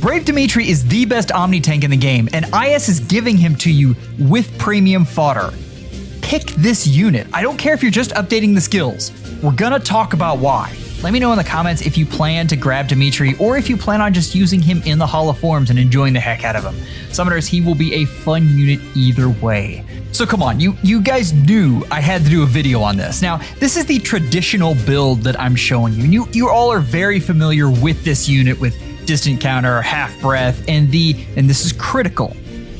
Brave Dimitri is the best Omnitank in the game, and IS is giving him to you with premium fodder. Pick this unit. I don't care if you're just updating the skills. We're gonna talk about why. Let me know in the comments if you plan to grab Dimitri or if you plan on just using him in the Hall of Forms and enjoying the heck out of him. Summoners, he will be a fun unit either way. So come on, you guys knew I had to do a video on this. Now, this is the traditional build that I'm showing you. You all are very familiar with this unit with distant counter, half breath, and this is critical.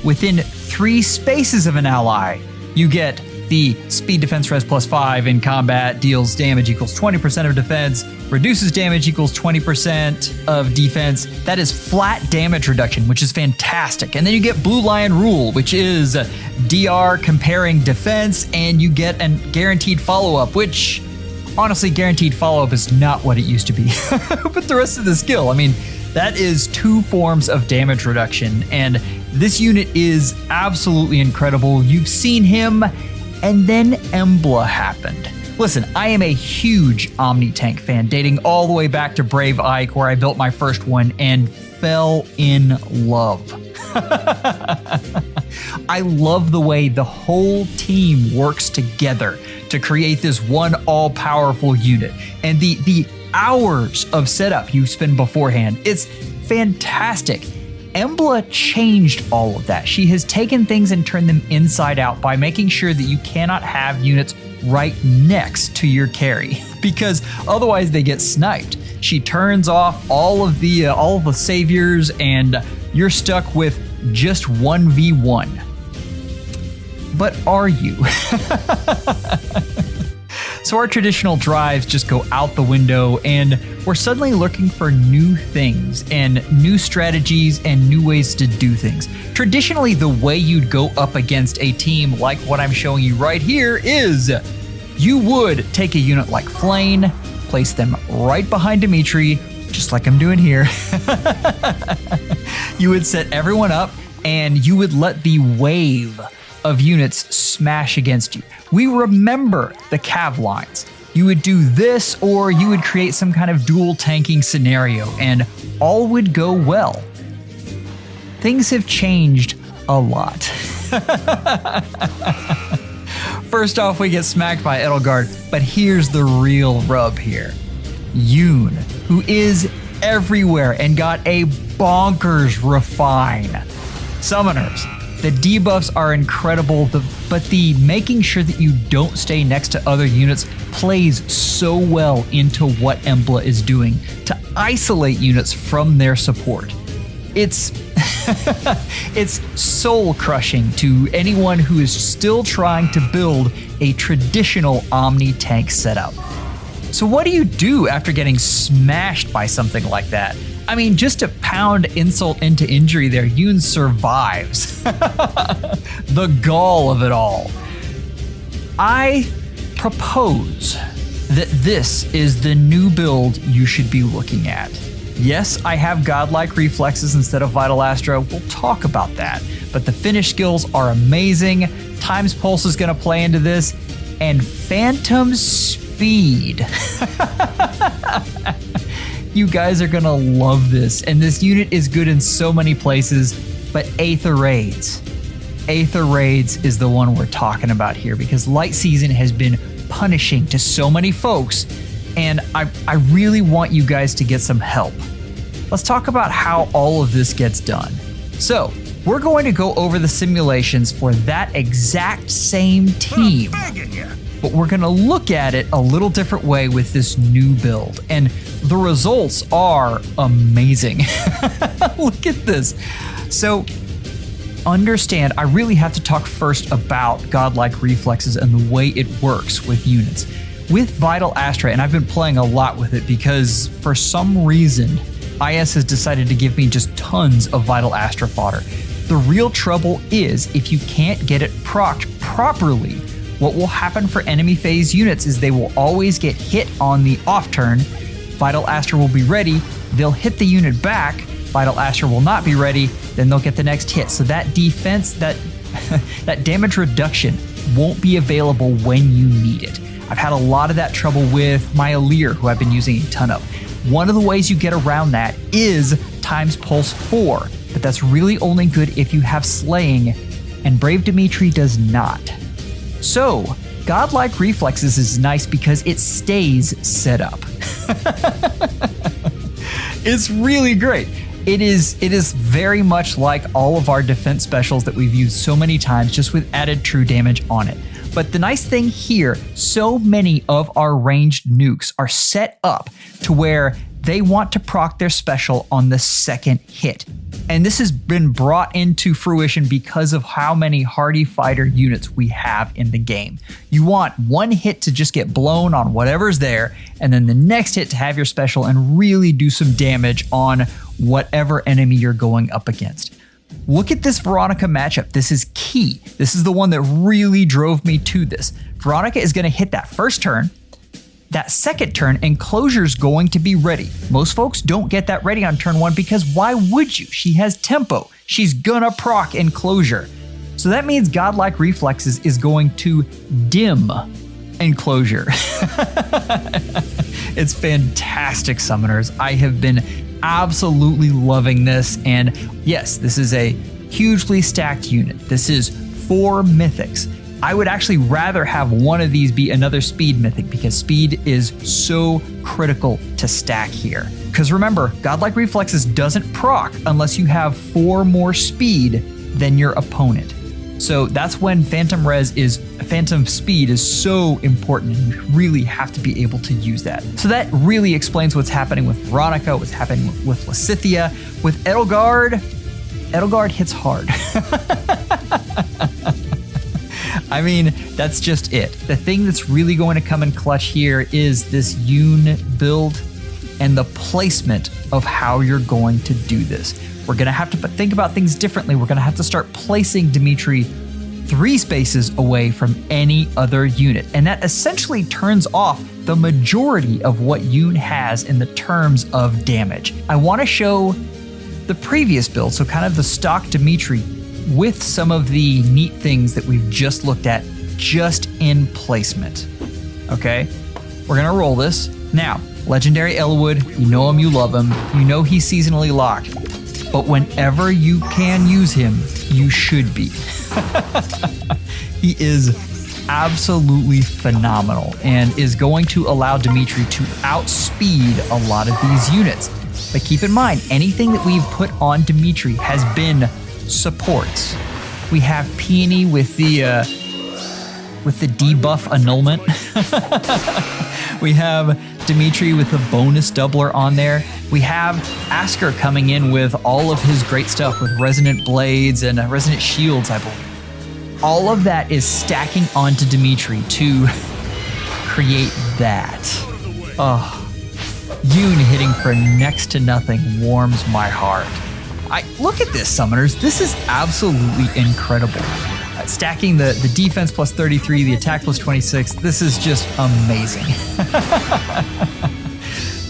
Within 3 spaces of an ally, you get the speed defense res +5 in combat, deals damage equals 20% of defense, reduces damage equals 20% of defense. That is flat damage reduction, which is fantastic. And then you get Blue Lion Rule, which is DR comparing defense, and you get a guaranteed follow-up, which honestly, guaranteed follow-up is not what it used to be. But the rest of the skill, I mean, that is 2 forms of damage reduction, and this unit is absolutely incredible. You've seen him. And then Embla happened. Listen, I am a huge OmniTank fan, dating all the way back to Brave Ike, where I built my first one and fell in love. I love the way the whole team works together to create this one all-powerful unit. And the hours of setup you spend beforehand, it's fantastic. Embla changed all of that. She has taken things and turned them inside out by making sure that you cannot have units right next to your carry, because otherwise they get sniped. She turns off all of the saviors, and you're stuck with just 1v1. But are you? So our traditional drives just go out the window, and we're suddenly looking for new things and new strategies and new ways to do things. Traditionally, the way you'd go up against a team like what I'm showing you right here is you would take a unit like Flane, place them right behind Dimitri, just like I'm doing here. You would set everyone up, and you would let the wave of units smash against you. We remember the cav lines. You would do this, or you would create some kind of dual tanking scenario, and all would go well. Things have changed a lot. First off, we get smacked by Edelgard, but here's the real rub here. Yoon, who is everywhere and got a bonkers refine. Summoners, the debuffs are incredible, but the making sure that you don't stay next to other units plays so well into what Embla is doing to isolate units from their support. It's it's soul crushing to anyone who is still trying to build a traditional OmniTank setup. So what do you do after getting smashed by something like that? I mean, just to pound insult into injury there, Yoon survives. The gall of it all. I propose that this is the new build you should be looking at. Yes, I have godlike reflexes instead of Vital Astra. We'll talk about that. But the finish skills are amazing. Times Pulse is going to play into this. And Phantom Speed. You guys are going to love this. And this unit is good in so many places. But Aether Raids. Aether Raids is the one we're talking about here, because Light Season has been punishing to so many folks. And I really want you guys to get some help. Let's talk about how all of this gets done. So, we're going to go over the simulations for that exact same team. But we're going to look at it a little different way with this new build. And the results are amazing. Look at this. So, understand, I really have to talk first about godlike reflexes and the way it works with units. With Vital Astra, and I've been playing a lot with it because for some reason, IS has decided to give me just tons of Vital Astra fodder. The real trouble is if you can't get it procced properly, what will happen for enemy phase units is they will always get hit on the off turn. Vital Astra will be ready, they'll hit the unit back, Vital Astra will not be ready, then they'll get the next hit. So that defense, that damage reduction won't be available when you need it. I've had a lot of that trouble with my Alir, who I've been using a ton of. One of the ways you get around that is sometimes pulls 4, but that's really only good if you have slaying, and Brave Dimitri does not. So, Godlike Reflexes is nice because it stays set up. It's really great. It is very much like all of our defense specials that we've used so many times, just with added true damage on it. But the nice thing here, so many of our ranged nukes are set up to where they want to proc their special on the second hit. And this has been brought into fruition because of how many hardy fighter units we have in the game. You want one hit to just get blown on whatever's there, and then the next hit to have your special and really do some damage on whatever enemy you're going up against. Look at this Veronica matchup. This is key. This is the one that really drove me to this. Veronica is going to hit that first turn. That second turn, Enclosure's going to be ready. Most folks don't get that ready on turn 1 because why would you? She has tempo. She's gonna proc Enclosure. So that means Godlike Reflexes is going to dim Enclosure. It's fantastic, summoners. I have been absolutely loving this, and yes, this is a hugely stacked unit. This is 4 mythics. I would actually rather have one of these be another speed mythic because speed is so critical to stack here. Because remember, Godlike Reflexes doesn't proc unless you have 4 more speed than your opponent. So that's when Phantom Speed is so important, and you really have to be able to use that. So that really explains what's happening with Veronica, what's happening with Lysithea. With Edelgard hits hard. I mean, that's just it. The thing that's really going to come in clutch here is this Yoon build and the placement of how you're going to do this. We're going to have to think about things differently. We're going to have to start placing Dimitri 3 spaces away from any other unit. And that essentially turns off the majority of what Yoon has in the terms of damage. I want to show the previous build, so kind of the stock Dimitri, with some of the neat things that we've just looked at just in placement. Okay, we're gonna roll this. Now, Legendary Elwood, you know him, you love him, you know he's seasonally locked, but whenever you can use him, you should be. He is absolutely phenomenal and is going to allow Dimitri to outspeed a lot of these units. But keep in mind, anything that we've put on Dimitri has been supports. We have Peony with the debuff annulment. We have Dimitri with a bonus doubler on there. We have Asker coming in with all of his great stuff with Resonant Blades and Resonant Shields, I believe. All of that is stacking onto Dimitri to create that. Oh, Yoon hitting for next to nothing warms my heart. Look at this, summoners. This is absolutely incredible. Stacking the defense plus 33, the attack plus 26. This is just amazing.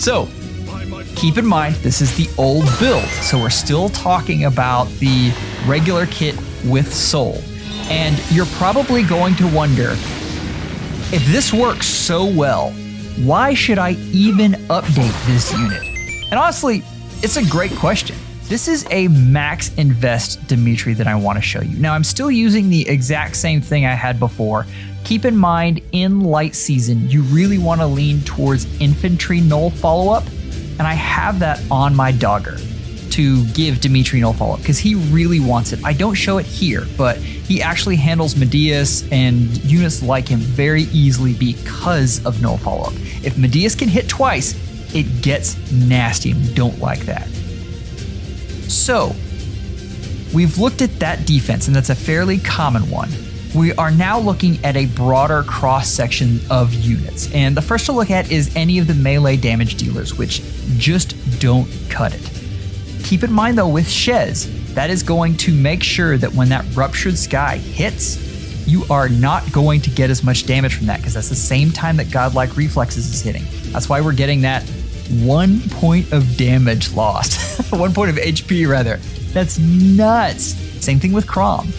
So, keep in mind, this is the old build. So we're still talking about the regular kit with Soul. And you're probably going to wonder, if this works so well, why should I even update this unit? And honestly, it's a great question. This is a max invest Dimitri that I want to show you. Now, I'm still using the exact same thing I had before. Keep in mind, in light season, you really want to lean towards infantry null follow-up, and I have that on my Dogger to give Dimitri null follow-up because he really wants it. I don't show it here, but he actually handles Medeus and units like him very easily because of null follow-up. If Medeus can hit twice, it gets nasty, and we don't like that. So, we've looked at that defense, and that's a fairly common one. We are now looking at a broader cross-section of units, and the first to look at is any of the melee damage dealers, which just don't cut it. Keep in mind though, with Shez, that is going to make sure that when that Ruptured Sky hits, you are not going to get as much damage from that, because that's the same time that Godlike Reflexes is hitting. That's why we're getting that 1 point of damage lost. 1 point of HP, rather. That's nuts. Same thing with Crom.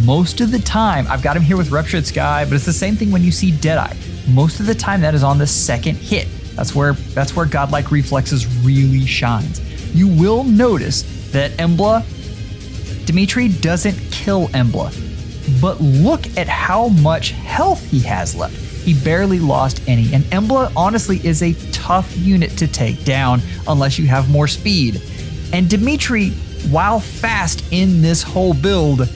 Most of the time, I've got him here with Ruptured Sky, but it's the same thing when you see Deadeye. Most of the time, that is on the second hit. That's where Godlike Reflexes really shines. you will notice that Dimitri doesn't kill Embla. But look at how much health he has left. He barely lost any, and Embla honestly is a tough unit to take down unless you have more speed. And Dimitri, while fast in this whole build,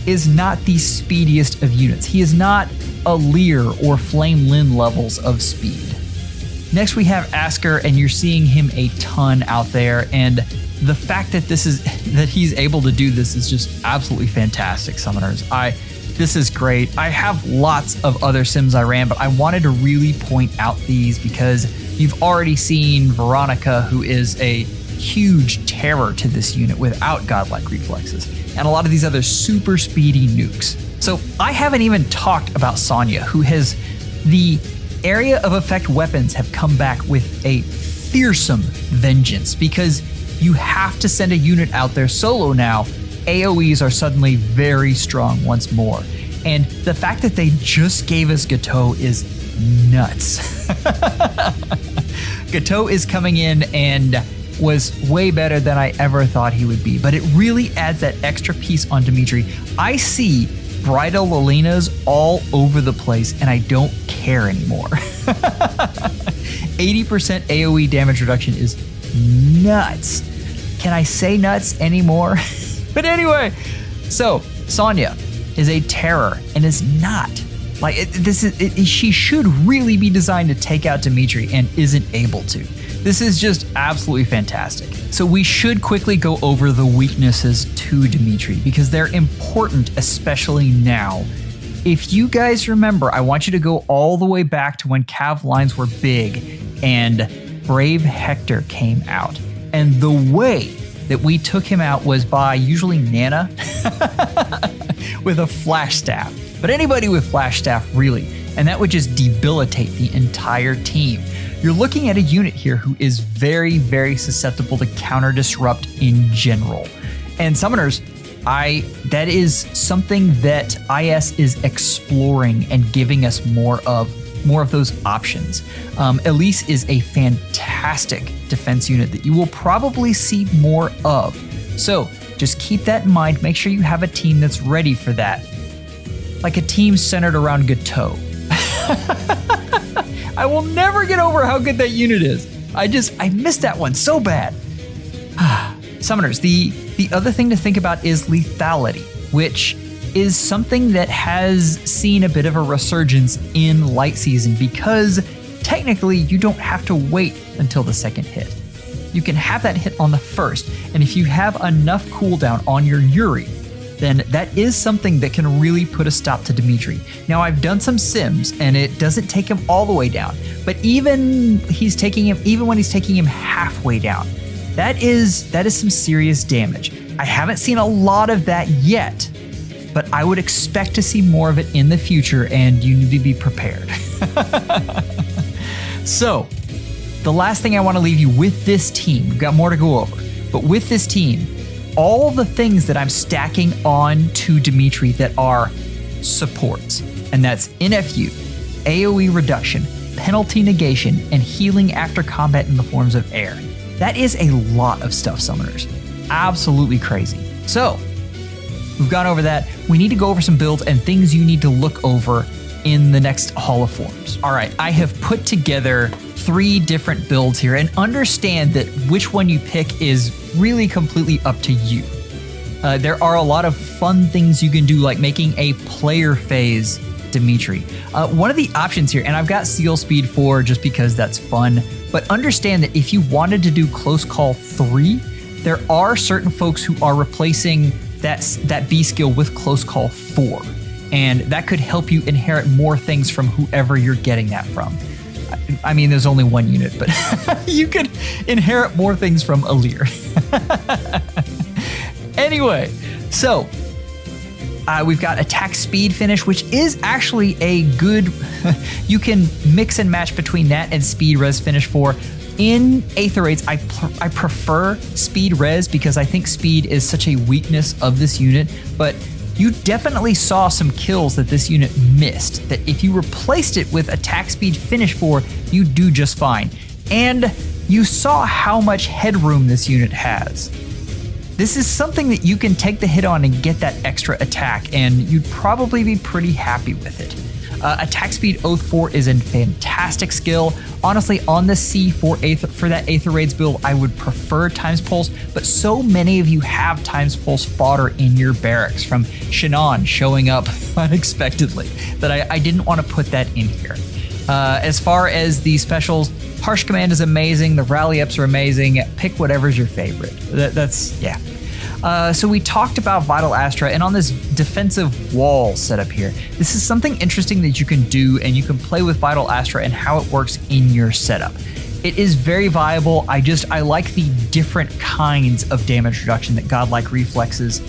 is not the speediest of units. He is not a Lear or Flame Lin levels of speed. Next we have Asker, and you're seeing him a ton out there, and the fact that he's able to do this is just absolutely fantastic, Summoners. This is great. I have lots of other sims I ran, but I wanted to really point out these because you've already seen Veronica, who is a huge terror to this unit without godlike reflexes, and a lot of these other super speedy nukes. So I haven't even talked about Sonya, who has the area of effect weapons have come back with a fearsome vengeance because you have to send a unit out there solo now. AoEs are suddenly very strong once more. And the fact that they just gave us Gateau is nuts. Gateau is coming in and was way better than I ever thought he would be, but it really adds that extra piece on Dimitri. I see Bridal Lelenas all over the place and I don't care anymore. 80% AoE damage reduction is nuts. Can I say nuts anymore? But anyway, so Sonya is a terror and is not. Like, she should really be designed to take out Dimitri and isn't able to. This is just absolutely fantastic. So we should quickly go over the weaknesses to Dimitri because they're important, especially now. If you guys remember, I want you to go all the way back to when Cav lines were big and Brave Hector came out. And the way that we took him out was by usually Nana with a flash staff. But anybody with flash staff, really. And that would just debilitate the entire team. You're looking at a unit here who is very, very susceptible to counter disrupt in general. And Summoners, that is something that IS is exploring and giving us more of those options. Elise is a fantastic defense unit that you will probably see more of. So just keep that in mind. Make sure you have a team that's ready for that. Like a team centered around Gateau. I will never get over how good that unit is. I missed that one so bad. Summoners, the other thing to think about is lethality, which is something that has seen a bit of a resurgence in light season because technically you don't have to wait until the second hit. You can have that hit on the first, and if you have enough cooldown on your Yuri, then that is something that can really put a stop to Dimitri. Now, I've done some sims, and it doesn't take him all the way down, but even when he's taking him halfway down, that is some serious damage. I haven't seen a lot of that yet, but I would expect to see more of it in the future, and you need to be prepared. So, the last thing I want to leave you with this team, we've got more to go over, but with this team, all the things that I'm stacking on to Dimitri that are supports, and that's NFU, AoE reduction, penalty negation, and healing after combat in the forms of air. That is a lot of stuff, Summoners. Absolutely crazy. So, we've gone over that. We need to go over some builds and things you need to look over in the next Hall of Forms. All right, I have put together 3 different builds here, and understand that which one you pick is really completely up to you. There are a lot of fun things you can do, like making a player phase Dimitri. One of the options here, and I've got Seal Speed 4 just because that's fun, but understand that if you wanted to do Close Call 3, there are certain folks who are replacing that B skill with Close Call 4, and that could help you inherit more things from whoever you're getting that from. I mean, there's only one unit, but you could inherit more things from Alir. Anyway, so we've got Attack Speed Finish, which is actually a good... you can mix and match between that and Speed Res Finish 4. In Aether Raids, I prefer Speed Res because I think speed is such a weakness of this unit, but you definitely saw some kills that this unit missed, that if you replaced it with Attack Speed Finish 4, you do just fine. And you saw how much headroom this unit has. This is something that you can take the hit on and get that extra attack, and you'd probably be pretty happy with it. Attack speed Oath 4 is a fantastic skill. Honestly, on the C for that Aether Raids build, I would prefer Times Pulse, but so many of you have Times Pulse fodder in your barracks from Shannon showing up unexpectedly that I didn't want to put that in here. As far as the specials, Harsh Command is amazing, the rally ups are amazing, pick whatever's your favorite. So we talked about Vital Astra, and on this defensive wall setup here, this is something interesting that you can do, and you can play with Vital Astra and how it works in your setup. It is very viable. I like the different kinds of damage reduction that Godlike Reflexes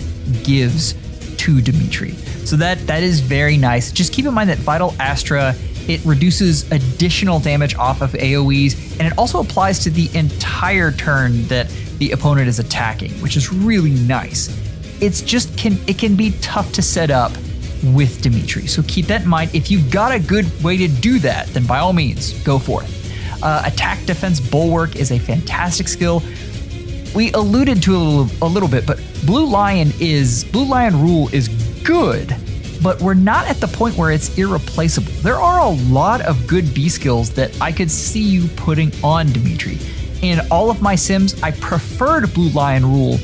gives to Dimitri. So that is very nice. Just keep in mind that Vital Astra, it reduces additional damage off of AoEs, and it also applies to the entire turn that the opponent is attacking, which is really nice. It can be tough to set up with Dimitri, so keep that in mind. If you've got a good way to do that, then by all means, go for it. Attack Defense Bulwark is a fantastic skill. We alluded to it a little bit, but Blue Lion rule is good, but we're not at the point where it's irreplaceable. There are a lot of good B skills that I could see you putting on Dimitri. In all of my sims, I preferred Blue Lion rule,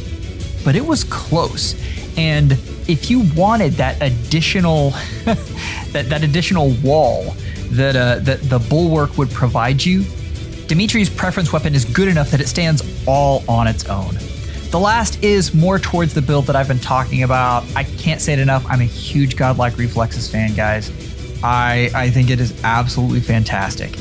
but it was close. And if you wanted that additional that additional wall that the Bulwark would provide you, Dimitri's preference weapon is good enough that it stands all on its own. The last is more towards the build that I've been talking about. I can't say it enough. I'm a huge Godlike Reflexes fan, guys. I think it is absolutely fantastic.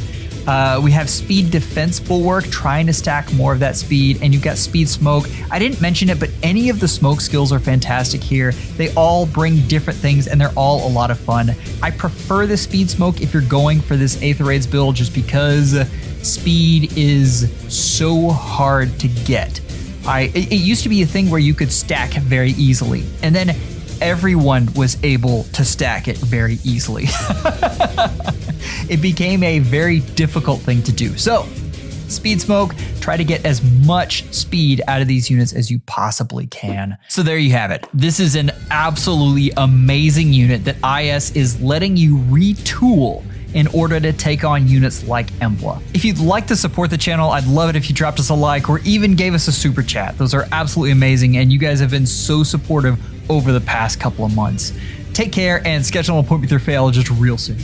We have Speed Defense Bulwark, trying to stack more of that speed, and you've got Speed Smoke. I didn't mention it, but any of the smoke skills are fantastic here. They all bring different things, and they're all a lot of fun. I prefer the Speed Smoke if you're going for this Aether Raids build, just because speed is so hard to get. It used to be a thing where you could stack very easily, and then everyone was able to stack it very easily. It became a very difficult thing to do. So, Speed Smoke, try to get as much speed out of these units as you possibly can. So there you have it. This is an absolutely amazing unit that IS is letting you retool in order to take on units like Embla. If you'd like to support the channel, I'd love it if you dropped us a like or even gave us a super chat. Those are absolutely amazing, and you guys have been so supportive over the past couple of months. Take care, and schedule an appointment with your FEHology real soon.